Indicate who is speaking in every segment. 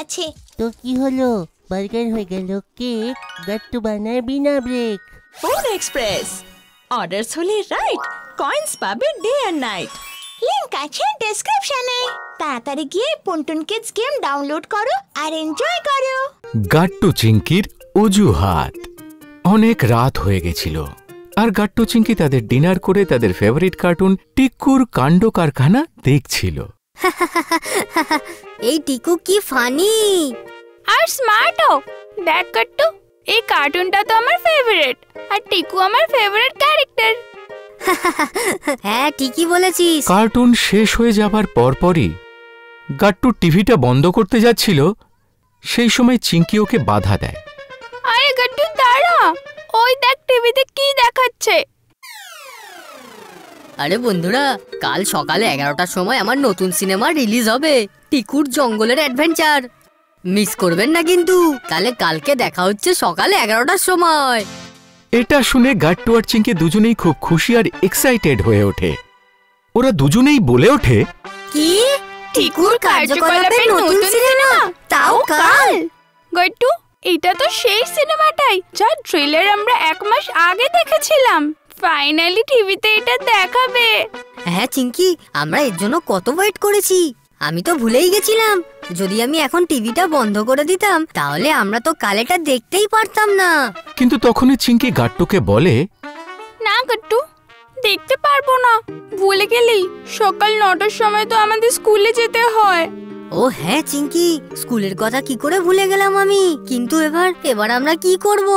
Speaker 1: আছে।
Speaker 2: তো কি হলো, বার্গার হয়ে গেল কেক, গাট্টু বানায় বিনা ব্রেক।
Speaker 3: ফুড এক্সপ্রেস, অর্ডারস হলে রাইট, কয়েন্স পাবে ডে এন্ড নাইট।
Speaker 1: লিংক আছে ডেসক্রিপশনে। তাড়াতাড়ি গিয়ে পুনটুন কিডস গেম ডাউনলোড করো আর এনজয় করো।
Speaker 4: গাট্টু চিংকির অজুহাত। অনেক রাত হয়ে গেছিল আর গাট্টু চিংকি তাদের ডিনার করে তাদের ফেভারিট কার্টুন টিকুর কাণ্ড কারখানা দেখছিল।
Speaker 5: এই টিকু কি ফানি
Speaker 6: আর স্মার্টও। দেখ গাট্টু, এই কার্টুনটা তো আমার ফেভারিট আর টিকু আমার ফেভারিট ক্যারেক্টার।
Speaker 5: হ্যাঁ ঠিকই বলেছিস।
Speaker 4: কার্টুন শেষ হয়ে যাবার পরপরই গাট্টু টিভিটা বন্ধ করতে যাচ্ছিল, সেই সময় চিংকি ওকে বাধা দেয়।
Speaker 6: আরে গাট্টু দাঁড়া, ওই দেখ টিভিতে কি দেখাচ্ছে।
Speaker 5: আরে বন্ধুরা, কাল সকালে 11টার সময় আমার নতুন সিনেমা রিলিজ হবে, টিকুর জঙ্গলের অ্যাডভেঞ্চার। মিস করবেন না কিন্তু। তাহলে কালকে দেখা হচ্ছে সকালে 11টার সময়।
Speaker 4: এটা শুনে গাট্টু আর চিংকি দুজনেই খুব খুশি আর এক্সাইটেড হয়ে ওঠে। ওরা দুজনেই বলে ওঠে,
Speaker 5: কি টিকুর কার্যকলাপের নতুন সিনেমা, তাও কাল?
Speaker 6: গাট্টু, এটা তো সেই সিনেমাটাই যা ট্রেলার আমরা 1 মাস আগে দেখেছিলাম। ফাইনালি টিভিতে এটা দেখাবে।
Speaker 5: হ্যাঁ চিংকি, আমরা এর জন্য কত ওয়েট করেছি। আমি তো ভুলেই গেছিলাম, যদি আমি এখন টিভিটা বন্ধ করে দিতাম তাহলে আমরা তো কাল এটা দেখতেই পারতাম না।
Speaker 4: কিন্তু তখনই চিংকি গাট্টুকে বলে,
Speaker 6: না গাট্টু, দেখতে পারবো না। ভুলে গেলি সকাল 9টার সময় তো আমাদের স্কুলে যেতে হয়।
Speaker 5: ও হ্যাঁ চিংকি, স্কুলের কথা কি করে ভুলে গেলাম আমি। কিন্তু এবার আমরা কি করব?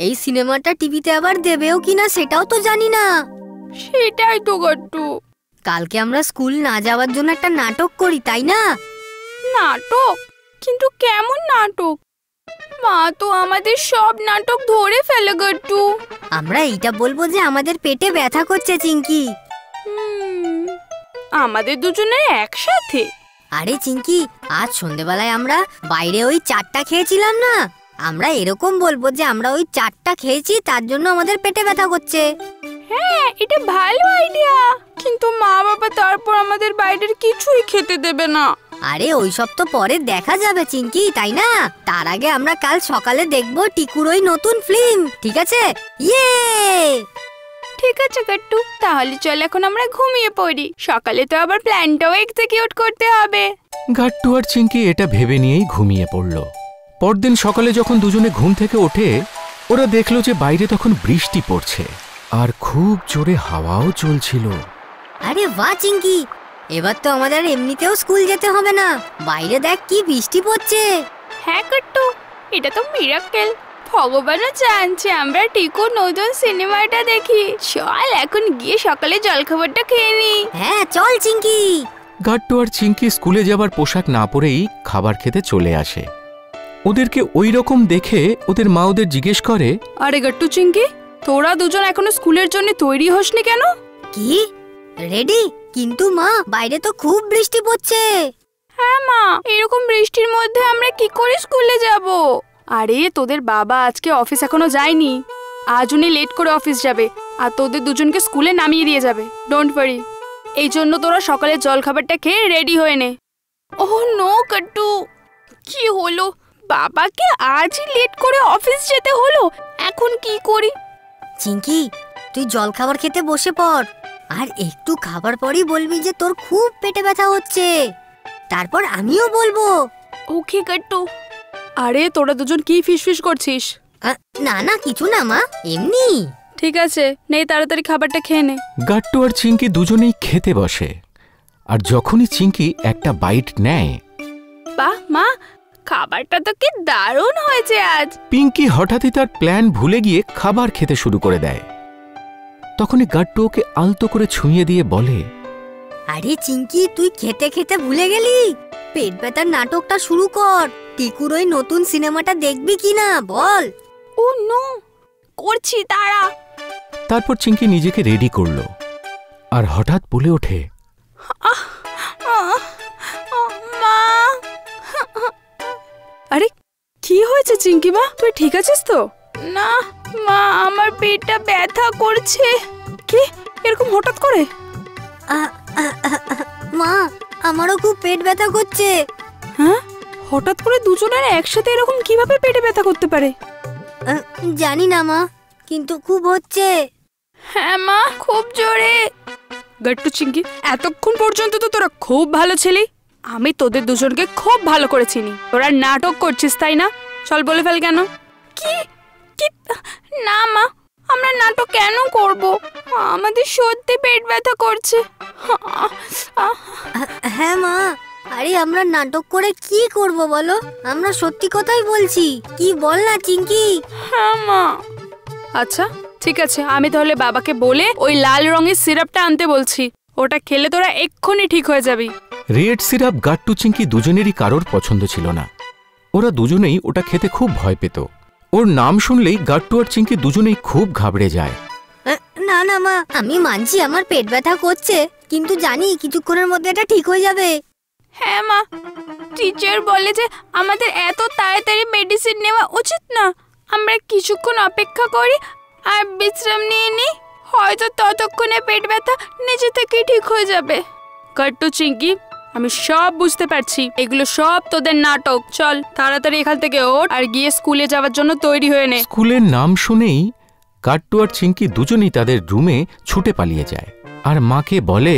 Speaker 5: এই সিনেমাটা টিভিতে আবার দেবেও কিনা সেটাও তো জানি না।
Speaker 6: সেটাই তো গাট্টু।
Speaker 5: কালকে আমরা স্কুল না যাওয়ার জন্য একটা নাটক করি, তাই না?
Speaker 6: নাটক? কিন্তু কেমন নাটক? মা তো আমাদের সব নাটক ধরে ফেলে গাট্টু।
Speaker 5: আমরা এইটা বলবো যে আমাদের পেটে ব্যথা করছে চিংকি।
Speaker 6: আমাদের দুজনের একসাথে?
Speaker 5: আরে চিংকি, আজ সন্ধ্যেবেলায় আমরা বাইরে ওই চাটটা খেয়েছিলাম না, আমরা এরকম বলবো যে আমরা ওই চাটটা খেয়েছি, তার জন্য আমাদের পেটে ব্যথা করছে।
Speaker 6: হ্যাঁ, এটা ভালো আইডিয়া। কিন্তু মা বাবা তারপর আমাদের বাইরের কিছুই খেতে দেবে না।
Speaker 5: আরে ওইসব তো পরে দেখা যাবে চিংকি, তাই না? তার আগে আমরা কাল সকালে দেখবো টিকুর ওই নতুন ফিল্ম, ঠিক আছে? ইয়ে!
Speaker 6: ঠিক আছে গাট্টু, তাহলে চল এখন আমরা ঘুমিয়ে পড়ি। সকালে তো আবার প্ল্যানটাও এক্সিকিউট করতে হবে।
Speaker 4: গাট্টু আর চিংকি এটা ভেবে নিয়েই ঘুমিয়ে পড়ল। পরদিন সকালে যখন দুজনে ঘুম থেকে ওঠে, ওরা দেখলো যে বাইরে তখন বৃষ্টি পড়ছে আর খুব জোরে হাওয়াও চলছিল।
Speaker 5: আরে বাহ চিংকি, এবার তো আমাদের এমনিতেও স্কুল যেতে হবে না। বাইরে দেখ কি বৃষ্টি পড়ছে।
Speaker 6: হ্যাঁ গাট্টু, এটা তো মিরাকেল। ভগবানও জানছে আমরা টিকুর নতুন সিনেমাটা দেখি। চল এখন গিয়ে সকালে জলখাবারটা খেয়ে নি।
Speaker 5: হ্যাঁ চল চিংকি।
Speaker 4: গাট্টু আর চিংকি স্কুলে যাবার পোশাক না পরেই খাবার খেতে চলে আসে। ওদেরকে ওই রকম দেখে ওদের মা ওদের জিজ্ঞেস করে,
Speaker 6: আরে গাট্টু চিংকি, তোরা দুজন এখনো স্কুলের জন্য তৈরি হসনি কেন?
Speaker 5: কি রেডি? কিন্তু মা, বাইরে তো খুব বৃষ্টি পড়ছে।
Speaker 6: হ্যাঁ মা, এরকম বৃষ্টির মধ্যে আমরা কি করে স্কুলে যাব? আরে তোদের বাবা আজকে অফিস এখনো যায়নি, আজ উনি লেট করে অফিস যাবে আর তোদের দুজনকে স্কুলে নামিয়ে দিয়ে যাবে। ডোন্ট ওয়ারি, এই জন্য তোরা সকালে জলখাবারটা খেয়ে রেডি হয়ে নে। ওহ নো গাট্টু, কি হলো? বাবাকে আজই লেট করে অফিস যেতে হলো, এখন কি করি?
Speaker 5: চিংকি, তুই জলখাবার খেতে বসে পড়, আর একটু খাবার পরই বলবি যে তোর খুব পেটে ব্যথা হচ্ছে, তারপর আমিও বলবো।
Speaker 6: ওকে গাট্টু। আরে তোরা দুজন কি ফিসফিস করছিস?
Speaker 5: না না কিছু না মা, এমনি।
Speaker 6: ঠিক আছে, নে তাড়াতাড়ি খাবারটা খেয়ে নে।
Speaker 4: গাট্টু আর চিংকি দুজনেই খেতে বসে, আর যখনই চিংকি একটা বাইট নেয়,
Speaker 6: বাহ মা, খাবারটা তো কি দারুণ হয়েছে আজ।
Speaker 4: পিঙ্কি হঠাৎই তার প্ল্যান ভুলে গিয়ে খাবার খেতে শুরু করে দেয়। তখনই গাট্টু ওকে আলতো করে ছুঁয়ে দিয়ে বলে,
Speaker 5: আরে চিংকি, তুই খেতে খেতে ভুলে গেলি, পেট ব্যথার নাটকটা শুরু কর। টিকুর ওই নতুন সিনেমাটা দেখবি কিনা বল।
Speaker 6: ও নো, করছি তারা।
Speaker 4: তারপর চিংকি নিজেকে রেডি করলো আর হঠাৎ বলে ওঠে,
Speaker 6: মা। আরে কি হয়েছে চিংকি মা, তুই ঠিক আছিস তো? না মা, আমার পেটটা ব্যথা করছে। কি এরকম হঠাৎ করে?
Speaker 5: মা, আমারও খুব পেট ব্যথা করছে।
Speaker 6: হ্যাঁ হঠাৎ করে দুজনের একসাথে এরকম কিভাবে পেটে ব্যথা করতে পারে?
Speaker 5: জানি না মা, কিন্তু খুব হচ্ছে।
Speaker 6: হ্যাঁ মা, খুব জোরে। গট্টু চিঙ্কি, এতক্ষণ পর্যন্ত তো তোরা খুব ভালো ছিলি। আমি তোদের দুজনকে খুব ভালো করে চিনি। তোরা নাটক করছিস তাই না? চল বলে ফেল কেন? কি কি না মা, আমরা নাটক কেন করব? আমাদের সত্যি পেট ব্যথা করছে।
Speaker 5: হ্যাঁ মা, আরে আমরা নাটক করে কি করব বলো? আমরা সত্যি কথাই বলছি। কি বল না চিঙ্কি?
Speaker 6: হ্যাঁ মা। আচ্ছা ঠিক আছে, আমি তাহলে বাবাকে বলে ওই লাল রঙের সিরাপটা আনতে বলছি। ওটা খেলে তোরা এক্ষুনি ঠিক হয়ে যাবি।
Speaker 4: রেড সিরাপ গাট্টু চিঙ্কি দুজনেরই কারোর পছন্দ ছিল না। ওরা দুজনেই ওটা খেতে খুব ভয় পেত। ওর নাম শুনলেই গাট্টু আর চিঙ্কি দুজনেই খুব ঘাবড়ে যায়।
Speaker 5: না না মা, আমি মানছি আমার পেট ব্যথা করছে, কিন্তু জানি কিছুক্ষণের মধ্যে এটা ঠিক হয়ে যাবে।
Speaker 6: হ্যাঁ মা, টিচার বলে যে আমাদের এত তাড়াতাড়ি মেডিসিন নেওয়া উচিত না। আমরা কিছুক্ষণ অপেক্ষা করি আর বিশ্রাম নিয়ে নিই, হয়তো ততক্ষণে পেট ব্যথা নিজে থেকেই ঠিক হয়ে যাবে। গট্টু চিঙ্কি, আমি সব বুঝতে পারছি, এগুলো সব তোদের নাটক। চল তাড়াতাড়ি এখান থেকে ওঠ আর গিয়ে স্কুলে যাওয়ার জন্য তৈরি হয়ে নে।
Speaker 4: স্কুলের নাম শুনেই গাট্টু আর চিঙ্কি দুজনেই তাদের রুমে ছুটে পালিয়ে যায় আর মাকে বলে,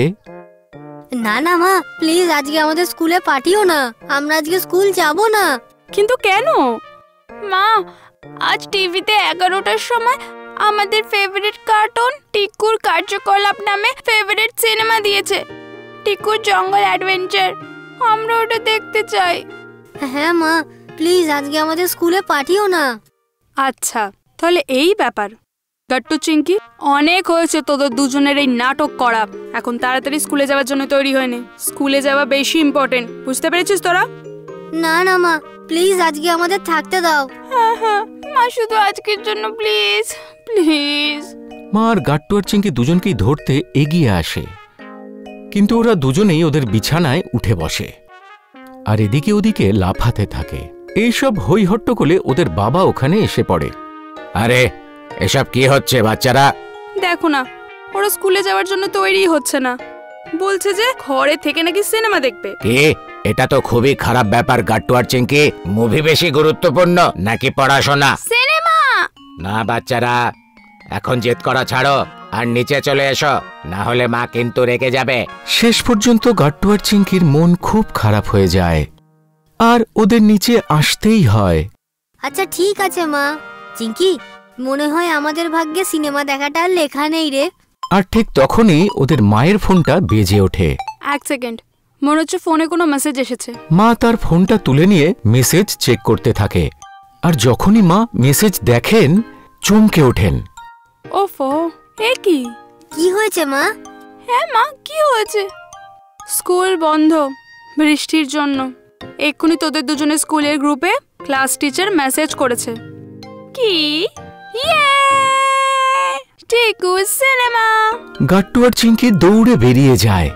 Speaker 5: না না মা, প্লিজ আজকে আমাদের স্কুলে পাঠিও না। আমরা আজকে স্কুল যাব না।
Speaker 6: কিন্তু কেন? মা, আজ টিভিতে 11টার সময় আমাদের ফেভারিট কার্টুন টিকুর কার্যকলাপ নামে ফেভারিট সিনেমা দিয়েছে, টিকুর জঙ্গল অ্যাডভেঞ্চার। আমরা ওটা দেখতে চাই।
Speaker 5: হ্যাঁ মা, প্লিজ আজকে আমাদের স্কুলে পাঠিও না।
Speaker 6: আচ্ছা তাহলে এই ব্যাপার। গট্টু চিঙ্কি, অনেক হয়েছে তোদের দুজনের এই নাটক করা। এখন তাড়াতাড়ি স্কুলে যাওয়ার জন্য তৈরি হয়ে নে। স্কুলে যাওয়া বেশি ইম্পর্টেন্ট, বুঝতে পেরেছিস তোরা?
Speaker 5: না না মা, প্লিজ আজকে আমাদের থাকতে দাও।
Speaker 6: হ্যাঁ হ্যাঁ মা, শুধু আজকের জন্য প্লিজ প্লিজ।
Speaker 4: মা আর গাট্টু আর চিঙ্কি দুজনকেই ধরতে এগিয়ে আসে, কিন্তু ওরা দুজনেই ওদের বিছানায় উঠে বসে আর এদিকে ওদিকে লাফাতে থাকে। এইসব হই হট্টগোলে ওদের বাবা ওখানে এসে পড়ে। আরে এসব কি হচ্ছে বাচ্চারা?
Speaker 6: দেখো না, ওরা স্কুলে যাওয়ার জন্য তৈরি হচ্ছে না। বলছে যে ঘরে থেকে নাকি সিনেমা দেখবে।
Speaker 7: কি? এটা তো খুবই খারাপ ব্যাপার গাট্টু আর চিঙ্কি। মুভি বেশি গুরুত্বপূর্ণ নাকি পড়াশোনা?
Speaker 6: সিনেমা
Speaker 7: না বাচ্চারা, এখন জেদ করা ছাড়ো আর নিচে চলে এসো, না হলে মা কিন্তু রেগে যাবে।
Speaker 4: শেষ পর্যন্ত গাট্টু আর চিঙ্কির মন খুব খারাপ হয়ে যায় আর ওদের নিচে আসতেই হয়।
Speaker 5: আচ্ছা ঠিক আছে মা। চিঙ্কি, মনে হয় আমাদের ভাগ্যে সিনেমা দেখাটা আর লেখা নেই রে।
Speaker 4: আর ঠিক তখনই ওদের মায়ের ফোনটা বেজে ওঠে।
Speaker 6: এক সেকেন্ড, মনে হচ্ছে ফোনে কোনো মেসেজ এসেছে।
Speaker 4: মা তার ফোনটা তুলে নিয়ে মেসেজ চেক করতে থাকে আর যখনই মা মেসেজ দেখেন চমকে ওঠেন।
Speaker 6: ওফো, এ কি?
Speaker 5: কি হয়েছে মা?
Speaker 6: হ্যাঁ মা, কি হয়েছে? স্কুল বন্ধ বৃষ্টির জন্য। এক্ষুনি তোদের দুজনের স্কুলের গ্রুপে ক্লাস টিচার মেসেজ করেছে। কি? টিকু সিনেমা।
Speaker 4: গাট্টু আর চিঙ্কি দৌড়ে বেরিয়ে যায়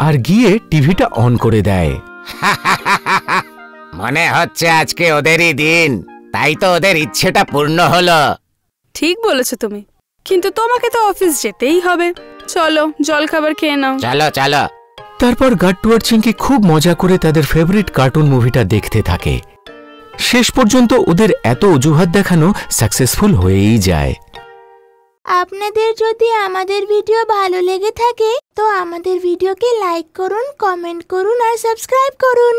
Speaker 4: আর গিয়ে টিভিটা অন করে দেয়।
Speaker 7: মনে হচ্ছে আজকে ওদেরই দিন, তাই তো ওদের ইচ্ছেটা পূর্ণ হলো।
Speaker 6: ঠিক বলেছো তুমি, কিন্তু তোমাকে তো অফিস যেতেই হবে। চলো জল খাবার খেয়ে নাও।
Speaker 7: চলো চলো।
Speaker 4: তারপর গাট্টু আর চিঙ্কি খুব মজা করে তাদের ফেভারিট কার্টুন মুভিটা দেখতে থাকে। শেষ পর্যন্ত ওদের এত অজুহাত দেখানো সাকসেসফুল হয়েই যায়।
Speaker 1: আপনাদের যদি আমাদের ভিডিও ভালো লেগে থাকে তো আমাদের ভিডিওকে লাইক করুন, কমেন্ট করুন আর সাবস্ক্রাইব করুন।